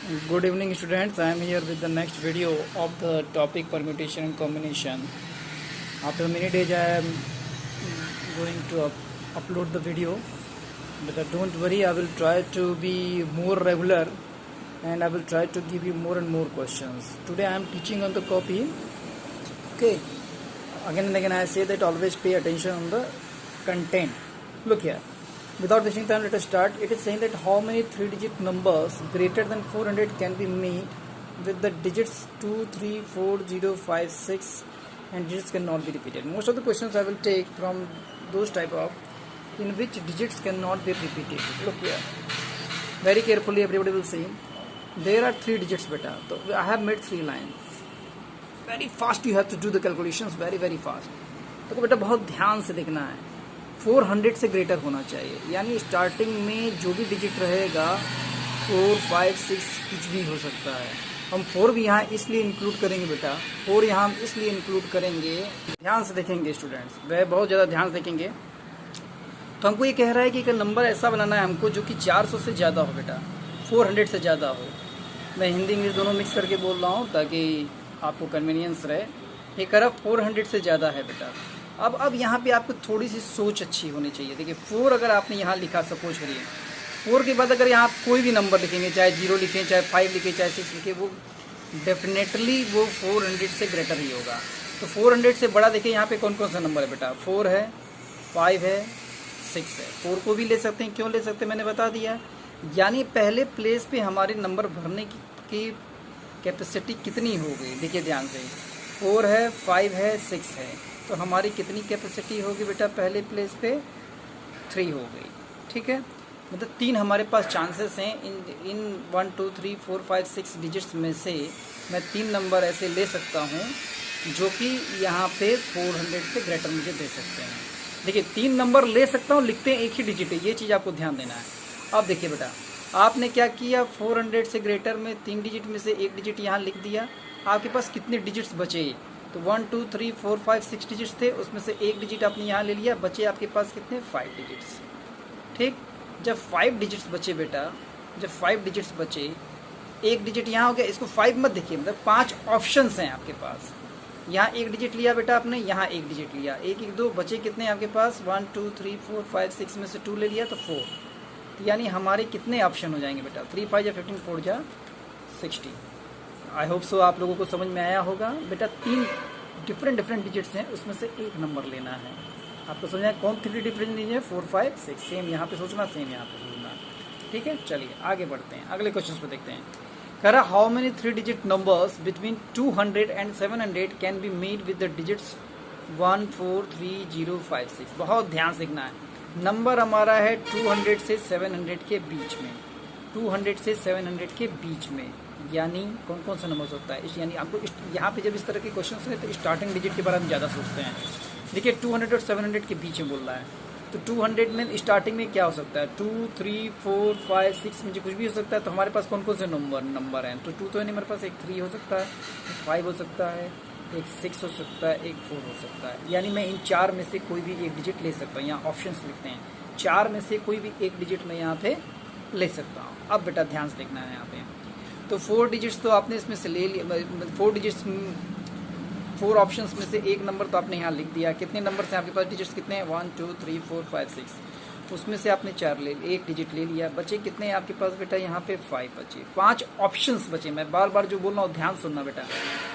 Good evening students, I am here with the next video of the topic permutation and combination. After many days I am going to upload the video, but don't worry, I will try to be more regular and I will try to give you more and more questions. Today I am teaching on the copy. Okay, again and again I say that always pay attention on the content. Look here. Without wasting time, let us start. It is saying that how many 3-digit numbers greater than 400 can be made with the digits 2, 3, 4, 0, 5, 6 and digits cannot be repeated. Most of the questions I will take from those type of in which digits cannot be repeated. Look here. Very carefully everybody will see. There are 3 digits beta. So I have made 3 lines. Very fast you have to do the calculations, very fast. तो बेटा बहुत ध्यान से देखना है. 400 से greater होना चाहिए, यानी स्टार्टिंग में जो भी डिजिट रहेगा 4, 5, 6 कुछ भी हो सकता है. हम 4 भी यहाँ इसलिए इंक्लूड करेंगे बेटा, 4 यहाँ हम इसलिए इंक्लूड करेंगे. ध्यान से देखेंगे स्टूडेंट्स, वह बहुत ज़्यादा ध्यान से देखेंगे. तो हमको ये कह रहा है कि एक नंबर ऐसा बनाना है हमको जो कि 400 से ज़्यादा हो बेटा, 400 से ज़्यादा हो. मैं हिंदी इंग्लिश दोनों मिक्स करके बोल रहा हूँ ताकि आपको कन्वीनियंस रहे. ये करा 400 से ज़्यादा है बेटा. अब यहाँ पे आपको थोड़ी सी सोच अच्छी होनी चाहिए. देखिए 4 अगर आपने यहाँ लिखा, सपोज करिए 4 के बाद अगर यहाँ आप कोई भी नंबर लिखेंगे, चाहे 0 लिखें, चाहे 5 लिखें, चाहे 6 लिखें, वो डेफिनेटली वो 400 से ग्रेटर ही होगा. तो 400 से बड़ा देखिए यहाँ पे कौन कौन सा नंबर है बेटा. 4 है, 5 है, 6 है. 4 को भी ले सकते हैं. क्यों ले सकते हैं मैंने बता दिया. यानी पहले प्लेस पे हमारे नंबर भरने की कैपेसिटी कितनी हो गई. देखिए ध्यान से, 4 है, 5 है, 6 है, तो हमारी कितनी कैपेसिटी होगी बेटा. पहले प्लेस पे 3 हो गई. ठीक है, मतलब 3 हमारे पास चांसेस हैं. इन 1, 2, 3, 4, 5, 6 डिजिट्स में से मैं 3 नंबर ऐसे ले सकता हूँ जो कि यहाँ पे 400 से ग्रेटर मुझे दे सकते हैं. देखिए 3 नंबर ले सकता हूँ, लिखते हैं एक ही डिजिट है. ये चीज़ आपको ध्यान देना है. अब देखिए बेटा, आपने क्या किया, 400 से ग्रेटर में 3 डिजिट में से एक डिजिट यहाँ लिख दिया. आपके पास कितने डिजिट्स बचे, तो 1, 2, 3, 4, 5, 6 डिजिट्स थे, उसमें से एक डिजिट आपने यहाँ ले लिया. बचे आपके पास कितने, 5 डिजिट्स. ठीक, जब 5 डिजिट्स बचे बेटा, जब 5 डिजिट्स बचे, एक डिजिट यहाँ हो गया. इसको 5 मत देखिए, मतलब 5 ऑप्शंस हैं आपके पास. यहाँ एक डिजिट लिया बेटा आपने, यहाँ एक डिजिट लिया, 1, 1, 2 बचे कितने आपके पास, 1, 2, 3, 4, 5, 6 में से 2 ले लिया तो 4. तो यानी हमारे कितने ऑप्शन हो जाएंगे बेटा, 3, 5 या 15, 4 जा 60. आई होप सो आप लोगों को समझ में आया होगा बेटा. 3 डिफरेंट डिजिट्स हैं, उसमें से एक नंबर लेना है. आपको समझना कौन 3 डिफरेंट डिजिट है, 4, 5, 6. सेम यहाँ पे सोचना, सेम यहाँ पे सोचना. ठीक है, चलिए आगे बढ़ते हैं, अगले क्वेश्चन पे देखते हैं. कह रहा how many 3 digit numbers between 200 and 700 can be made with the digits 1, 4, 3, 0, 5, 6. बहुत ध्यान से देखना है. नंबर हमारा है 200 से 700 के बीच में, 200 से 700 के बीच में, यानी कौन कौन सा नंबर होता है. यानी आपको यहाँ पे जब इस तरह के क्वेश्चन हैं तो स्टार्टिंग डिजिट के बारे में ज़्यादा सोचते हैं. देखिए 200 और 700 के बीच में बोल रहा है, तो 200 में स्टार्टिंग में क्या हो सकता है, 2, 3, 4, 5, 6 में कुछ भी हो सकता है. तो हमारे पास कौन कौन से नंबर हैं, तो 2 तो नहीं, मेरे पास एक 3 हो सकता है, एक 5 हो सकता है, एक 6 हो सकता है, एक 4 हो सकता है. यानी मैं इन 4 में से कोई भी एक डिजिट ले सकता हूँ. यहाँ ऑप्शंस लिखते हैं, 4 में से कोई भी एक डिजिट मैं यहाँ पे ले सकता हूँ. अब बेटा ध्यान से देखना है यहाँ पे. तो 4 डिजिट्स तो आपने इसमें से ले लिया, 4 डिजिट्स, 4 ऑप्शंस में से एक नंबर तो आपने यहाँ लिख दिया. कितने नंबर से आपके पास डिजिट्स कितने हैं, 1, 2, 3, 4, 5, 6. उसमें से आपने 4 एक डिजिट ले लिया. बचे कितने हैं आपके पास बेटा, यहाँ पे 5 बचे. 5 ऑप्शंस बचे. मैं बार बार जो बोल रहा हूँ ध्यान सुनना बेटा,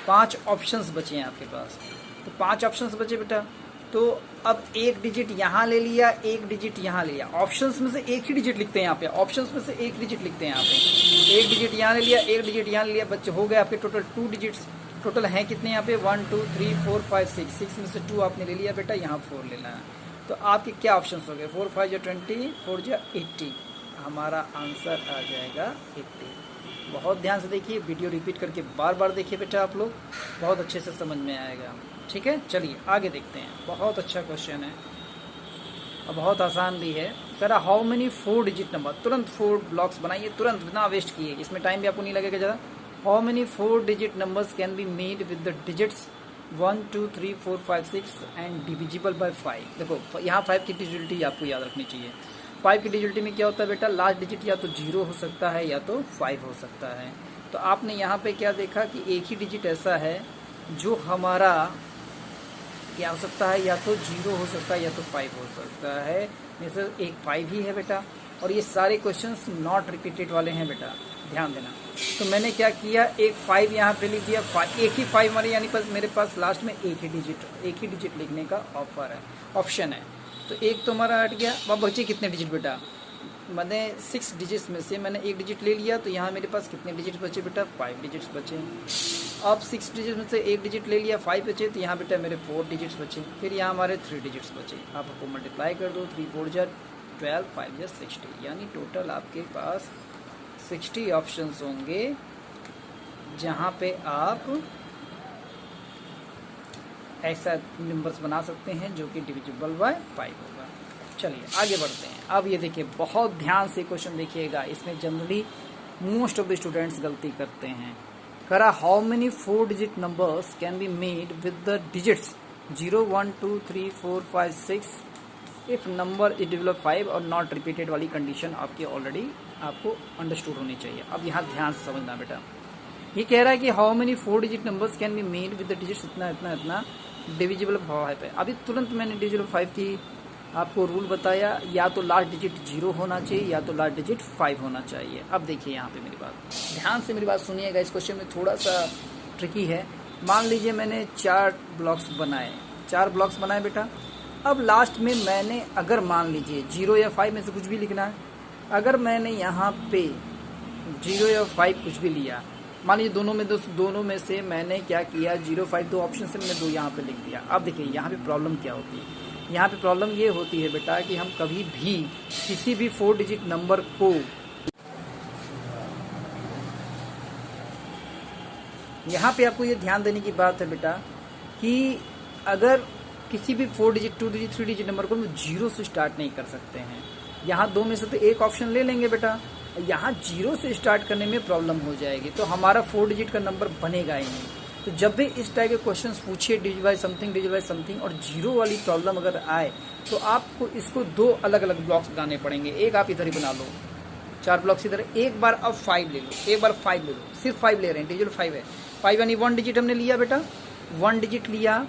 5 ऑप्शंस बचे हैं आपके पास. तो 5 ऑप्शंस बचे बेटा. तो अब एक डिजिट यहाँ ले लिया, एक डिजिट यहाँ ले लिया. ऑप्शंस में से एक ही डिजिट लिखते हैं यहाँ पे, ऑप्शंस में से एक डिजिट लिखते हैं यहाँ पे. एक डिजिट यहाँ ले लिया, एक डिजिट यहाँ ले लिया. बच्चे हो गए आपके टोटल 2 डिजिट्स. टोटल हैं कितने यहाँ पे, 1, 2, 3, 4, 5, 6. 6 में से 2 आपने ले लिया बेटा, यहाँ 4 लेना है. तो आपके क्या ऑप्शंस हो गए, 4, 5 या 20, 4 या 80. हमारा आंसर आ जाएगा 80. बहुत ध्यान से देखिए, वीडियो रिपीट करके बार बार देखिए बेटा, आप लोग बहुत अच्छे से समझ में आएगा. ठीक है, चलिए आगे देखते हैं. बहुत अच्छा क्वेश्चन है और बहुत आसान भी है. कह रहा हाउ मेनी 4 डिजिट नंबर. तुरंत 4 ब्लॉक्स बनाइए, तुरंत, बिना वेस्ट किए. इसमें टाइम भी आपको नहीं लगेगा ज़्यादा. How many 4 digit numbers can be made with the digits 1, 2, 3, 4, 5, 6 and divisible by 5. देखो यहाँ 5 की डिजिटलिटी आपको याद रखनी चाहिए. 5 की डिजिटलिटी में क्या होता है बेटा, लास्ट डिजिट या तो 0 हो सकता है या तो 5 हो सकता है। तो आपने यहाँ पे क्या देखा कि एक ही डिजिट ऐसा है जो हमारा क्या हो सकता है, या तो 0 हो सकता है या तो 5 हो सकता है। जैसे एक 5 ही है बेटा, और ये सारे क्वेश्चंस नॉट रिपीटेड वाले हैं बेटा, ध्यान देना। तो मैंने क्या किया, एक 5 यहाँ पे लिख दिया, एक ही 5 हमारे यानी मेरे पास लास्ट में एक ही डिजिट लिखने का ऑप्शन है। तो एक तो हमारा हट गया। अब बचे कितने डिजिट बेटा, मैंने 6 डिजिट्स में से मैंने एक डिजिट ले लिया, तो यहाँ मेरे पास कितने डिजिट बचे बेटा, 5 डिजिट्स बचे। अब 6 डिजिट में से एक डिजिट ले लिया, 5 बचे, तो यहाँ बेटा मेरे 4 डिजिट्स बचे। फिर यहाँ हमारे 3 डिजिट्स बचे। आप आपको मल्टीप्लाई कर दो, 3 4 जा 12, 5 जा 60, यानी टोटल आपके पास 60 ऑप्शंस होंगे जहाँ पे आप ऐसा नंबर्स बना सकते हैं जो कि डिविजिबल बाय 5 होगा। चलिए आगे बढ़ते हैं। अब ये देखिए, बहुत ध्यान से क्वेश्चन देखिएगा, इसमें generally most of the students गलती करते हैं। करा how many 4 digit numbers can be made with the digits 0 1 2 3 4 5 6 if number is divisible 5 और नॉट रिपीटेड वाली कंडीशन आपकी ऑलरेडी आपको अंडरस्टूड होनी चाहिए। अब यहाँ ध्यान से समझना बेटा, ये कह रहा है कि how many 4 digit numbers can be made with the digits इतना इतना इतना डिविजिबल 5 है। अभी तुरंत मैंने डिविजिबल 5 की आपको रूल बताया, या तो लास्ट डिजिट 0 होना चाहिए या तो लास्ट डिजिट 5 होना चाहिए। अब देखिए यहाँ पे मेरी बात ध्यान से मेरी बात सुनिएगा, इस क्वेश्चन में थोड़ा सा ट्रिकी है। मान लीजिए मैंने 4 ब्लॉक्स बनाए बेटा। अब लास्ट में मैंने अगर मान लीजिए 0 या 5 में से कुछ भी लिखना है, अगर मैंने यहाँ पे 0 या 5 कुछ भी लिया, मान लीजिए दोनों में से मैंने क्या किया, 0 5 दो ऑप्शन से मैंने 2 यहाँ पे लिख दिया। अब देखिए यहाँ पे प्रॉब्लम क्या होती है, यहाँ पे प्रॉब्लम ये होती है बेटा कि हम कभी भी किसी भी 4 डिजिट नंबर को यहाँ पे आपको ये ध्यान देने की बात है बेटा कि अगर किसी भी 4 डिजिट 2 डिजिट 3 डिजिट नंबर को हम 0 से स्टार्ट नहीं कर सकते हैं। यहाँ 2 में से तो एक ऑप्शन ले लेंगे बेटा, यहाँ 0 से स्टार्ट करने में प्रॉब्लम हो जाएगी, तो हमारा 4 डिजिट का नंबर बनेगा ही नहीं। तो जब भी इस टाइप के क्वेश्चंस पूछिए डिजिट बाय समथिंग और 0 वाली प्रॉब्लम अगर आए, तो आपको इसको 2 अलग अलग ब्लॉक्स बनाने पड़ेंगे। एक आप इधर ही बना लो, 4 ब्लॉक्स इधर, एक बार अब 5 ले लो, एक बार 5 ले लो, सिर्फ 5 ले रहे हैं, डिजिट 5 है। 5 यानी 1 डिजिट हमने लिया बेटा, 1 डिजिट लिया।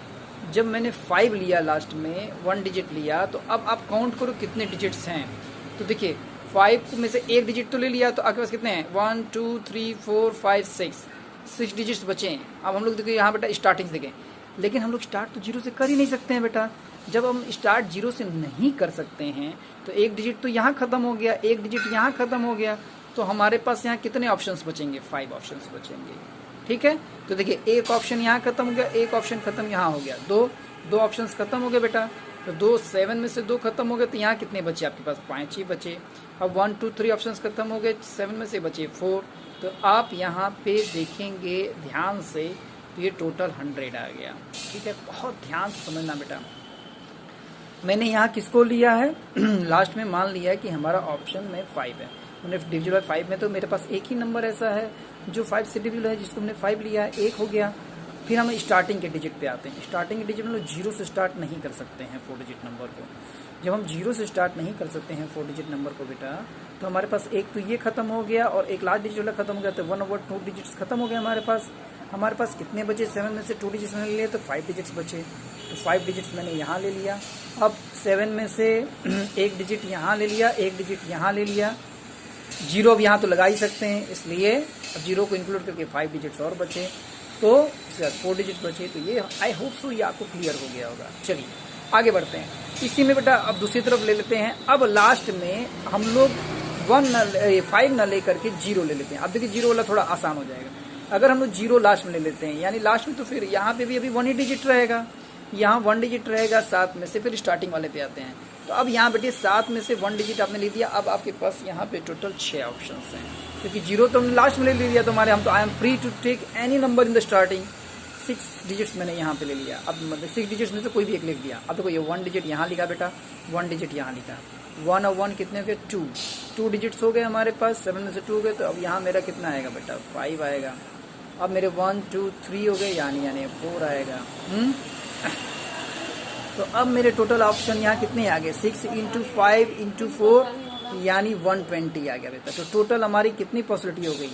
जब मैंने 5 लिया लास्ट में 1 डिजिट लिया, तो अब आप काउंट करो कितने डिजिट्स हैं। तो देखिए 5 में से एक डिजिट तो ले लिया, तो आपके पास कितने हैं, 1 2 3 4 5 6 डिजिट्स बचे हैं। अब हम लोग देखिए यहाँ बेटा स्टार्टिंग देखें, लेकिन हम लोग स्टार्ट तो 0 से कर ही नहीं सकते हैं बेटा। जब हम स्टार्ट 0 से नहीं कर सकते हैं, तो एक डिजिट तो यहाँ खत्म हो गया, एक डिजिट यहाँ खत्म हो गया, तो हमारे पास यहाँ कितने ऑप्शंस बचेंगे, 5 ऑप्शंस बचेंगे। ठीक है, तो देखिए एक ऑप्शन यहाँ खत्म हो गया, एक ऑप्शन खत्म यहाँ हो गया, दो ऑप्शंस खत्म हो गए बेटा। तो 7 में से 2 खत्म हो गए, तो यहाँ कितने बचे आपके पास, 5 ही बचे। अब 1 2 3 ऑप्शंस खत्म हो गए, 7 में से बचे 4। तो आप यहाँ पे देखेंगे ध्यान से, तो ये टोटल 100 आ गया। ठीक है, बहुत ध्यान से समझना बेटा। मैंने यहाँ किसको लिया है लास्ट में मान लिया है कि हमारा ऑप्शन में 5 है। हमने डिविजिबल 5 में तो मेरे पास एक ही नंबर ऐसा है जो 5 से डिविजिबल है, जिसको हमने 5 लिया है, एक हो गया। फिर हम स्टार्टिंग के डिजिट पे आते हैं। स्टार्टिंग के डिजिट में 0 से स्टार्ट नहीं कर सकते हैं 4 डिजिट नंबर को। जब हम 0 से स्टार्ट नहीं कर सकते हैं 4 डिजिट नंबर को बेटा, तो हमारे पास एक तो ये खत्म हो गया और एक लास्ट डिजिट वाला खत्म हो गया, तो 1/2 डिजिट्स खत्म हो गए हमारे पास। हमारे पास कितने बचे, 7 में से 2 डिजिट्स मैंने लिए, तो 5 डिजिट्स बचे। तो 5 डिजिट्स मैंने यहाँ ले लिया। अब 7 में से एक डिजिट यहाँ ले लिया, एक डिजिट यहाँ ले लिया। 0 अब यहाँ तो लगा ही सकते हैं, इसलिए अब 0 को इंक्लूड करके 5 डिजिट्स और बचे, तो 4 डिजिट बचे। तो ये आई होप सो ये आपको क्लियर हो गया होगा। चलिए आगे बढ़ते हैं। इसी में बेटा अब दूसरी तरफ ले लेते हैं। अब लास्ट में हम लोग 5 न ले करके 0 ले लेते हैं। अब देखिए 0 वाला थोड़ा आसान हो जाएगा। अगर हम लोग 0 लास्ट में ले लेते हैं, यानी लास्ट में, तो फिर यहाँ पे भी अभी 1 ही डिजिट रहेगा, यहाँ 1 डिजिट रहेगा 7 में से। फिर स्टार्टिंग वाले पे आते हैं। तो अब यहाँ बेटे 7 में से 1 डिजिट आपने ले दिया। अब आपके पास यहाँ पे टोटल 6 ऑप्शन हैं, क्योंकि 0 तो हमने लास्ट में ले लिया, तो हमारे हम तो I am free to take any number in the starting. 6 digits मैंने यहाँ पे ले लिया। अब मतलब 6 डिजिट्स में से कोई भी एक लिख दिया। अब देखो ये 1 डिजिट यहाँ लिखा बेटा, 1 डिजिट यहाँ लिखा, 1 और 1 कितने हो गए, 2 डिजिट्स हो गए हमारे पास। 7 में से 2 हो गए, तो अब यहाँ मेरा कितना आएगा बेटा, 5 आएगा। अब मेरे 1 2 3 हो गए, यानी 4 आएगा। तो अब मेरे टोटल ऑप्शन यहाँ कितने आ गए, 6 × 5 × 4 यानी 120 आ गया बेटा। तो टोटल हमारी कितनी पॉसिबिलिटी हो गई,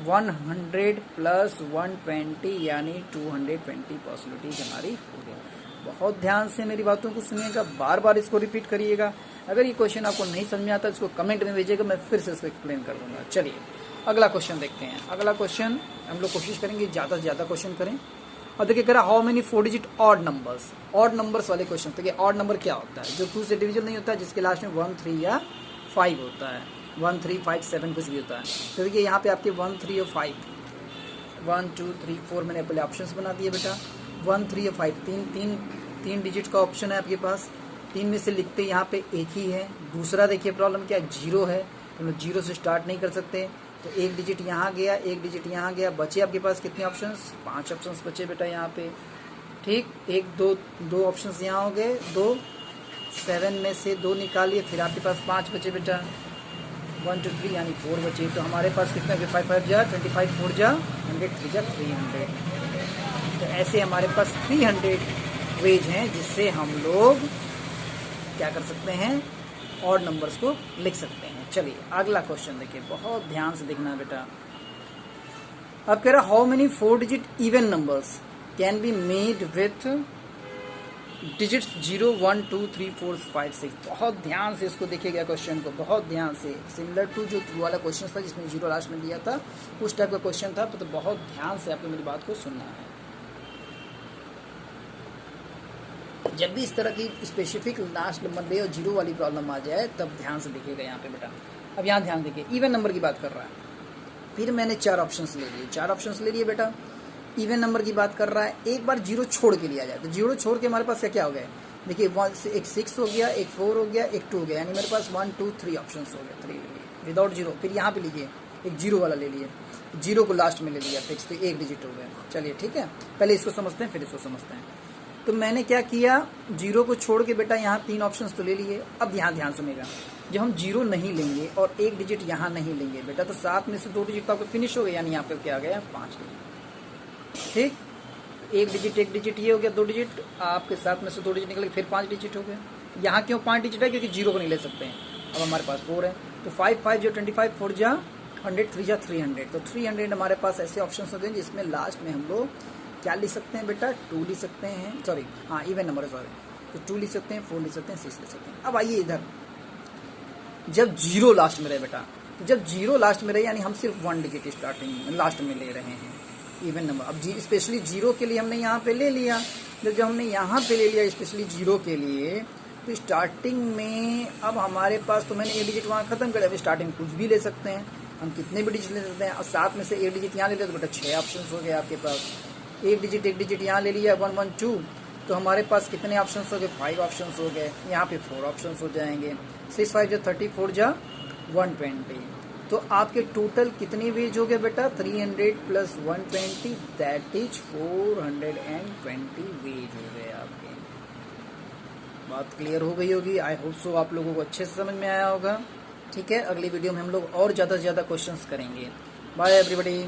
100 प्लस 120 यानी 220 पॉसिबिलिटीज हमारी हो गई। बहुत ध्यान से मेरी बातों को सुनिएगा, बार बार इसको रिपीट करिएगा। अगर ये क्वेश्चन आपको नहीं समझ में आता इसको कमेंट में भेजिएगा, मैं फिर से इसको एक्सप्लेन कर दूंगा। चलिए अगला क्वेश्चन देखते हैं। अगला क्वेश्चन हम लोग कोशिश करेंगे ज़्यादा से ज़्यादा क्वेश्चन करें। और देखिए कह रहा how many 4 digit odd numbers, odd numbers वाले क्वेश्चन। देखिए ऑड नंबर क्या होता है, जो 2 से डिविजन नहीं होता, जिसके लास्ट में 1, 3 या 5 होता है, 1, 3, 5, 7 कुछ भी होता है। तो देखिए यहाँ पे आपके 1, 3 और 5, 1, 2, 3, 4 मैंने पहले ऑप्शंस बना दिए बेटा। 1, 3 और 5 तीन डिजिट का ऑप्शन है आपके पास। 3 में से लिखते यहाँ पे एक ही है। दूसरा देखिए प्रॉब्लम क्या है, 0 है, तो हम लोग 0 से स्टार्ट नहीं कर सकते। तो एक डिजिट यहाँ गया, एक डिजिट यहाँ गया, बचे आपके पास कितने ऑप्शंस, 5 ऑप्शंस बचे बेटा यहाँ पे। ठीक, एक दो ऑप्शंस यहाँ हो गए, 2, 7 में से 2 निकालिए, फिर आपके पास 5 बचे बेटा। 1, 2, 3 यानी 4 बचे। तो हमारे पास कितना, 5, 5 जा 25, 4 जा 100, 3 जा 300। तो ऐसे हमारे पास 300 वेज हैं जिससे हम लोग क्या कर सकते हैं, ऑड नंबर्स को लिख सकते हैं। चलिए अगला क्वेश्चन देखिए, बहुत ध्यान से देखना बेटा। अब कह रहा how many 4 digit even numbers can be made with digits 0, 1, 2, 3, 4, 5, 6। बहुत ध्यान से इसको देखिएगा क्वेश्चन को, बहुत ध्यान से। सिमिलर टू जो वाला क्वेश्चन था जिसमें 0 लास्ट में दिया था, उस टाइप का क्वेश्चन था। तो बहुत ध्यान से आपको मेरी बात को सुनना है। जब भी इस तरह की स्पेसिफिक लास्ट नंबर दे और 0 वाली प्रॉब्लम आ जाए तब ध्यान से देखिएगा यहाँ पे बेटा। अब यहाँ ध्यान देखिए, इवन नंबर की बात कर रहा है। फिर मैंने 4 ऑप्शंस ले लिए, 4 ऑप्शंस ले लिए बेटा। इवन नंबर की बात कर रहा है, एक बार 0 छोड़ के लिया जाए। तो 0 छोड़ के हमारे पास क्या हो गया, देखिए एक 6 हो गया, एक 4 हो गया, एक 2 हो गया, यानी मेरे पास 1, 2, 3 ऑप्शन हो गए, 3 ले लिए विदाउट 0। फिर यहाँ पे लीजिए एक 0 वाला ले लिए, 0 को लास्ट में ले लिया फिक्स, तो 1 डिजिट हो गया। चलिए ठीक है, पहले इसको समझते हैं फिर इसको समझते हैं। तो मैंने क्या किया, 0 को छोड़ के बेटा यहाँ 3 ऑप्शंस तो ले लिए। अब यहाँ ध्यान सुनिएगा, जब हम 0 नहीं लेंगे और 1 डिजिट यहाँ नहीं लेंगे बेटा, तो 7 में से 2 डिजिट तो आपको फिनिश हो गया, यानी यहाँ पे क्या आ गया, 5 डिजिट। ठीक, एक डिजिट ये हो गया, 2 डिजिट आपके 7 में से 2 डिजिट निकल गए, फिर 5 डिजिट हो गया। यहाँ क्यों 5 डिजिट है, क्योंकि 0 को नहीं ले सकते हैं। अब हमारे पास 4 है, तो 5, 5 जो 25, 4 जा 100, 3 जा 300। तो 300 हमारे पास ऐसे ऑप्शन हो गए जिसमें लास्ट में हम लोग क्या लिख सकते हैं बेटा, 2 लिख सकते हैं, सॉरी हाँ इवन नंबर है, सॉरी। तो 2 लिख सकते हैं, 4 लिख सकते हैं, 6 लिख सकते हैं। अब आइए इधर, जब 0 लास्ट में रहे बेटा, तो जब 0 लास्ट में रहे यानी हम सिर्फ 1 डिजिट स्टार्टिंग लास्ट में ले रहे हैं इवन नंबर। अब स्पेशली 0 के लिए हमने यहाँ पे ले लिया। जब हमने यहाँ पे ले लिया स्पेशली 0 के लिए, तो स्टार्टिंग में अब हमारे पास, तो मैंने 1 डिजिट वहाँ खत्म कर दिया। अब स्टार्टिंग कुछ भी ले सकते हैं, हम कितने भी डिजिट ले सकते हैं। और 7 में से 1 डिजिट यहाँ ले लिया तो बेटा 6 ऑप्शन हो गए आपके पास। एक डिजिट यहाँ ले लिया 1, 1, 2, तो हमारे पास कितने ऑप्शन हो गए, 5 ऑप्शन हो गए। यहाँ पे 4 ऑप्शन हो जाएंगे, 6, 5 जा 30, 4 जा 120। तो आपके टोटल कितनी वेज हो गए बेटा, 300 प्लस 120 दैट इज 420 वेज हो गए आपके। बात क्लियर हो गई होगी, आई होप सो आप लोगों को अच्छे से समझ में आया होगा। ठीक है, अगली वीडियो में हम लोग और ज़्यादा से ज़्यादा क्वेश्चंस करेंगे। Bye everybody.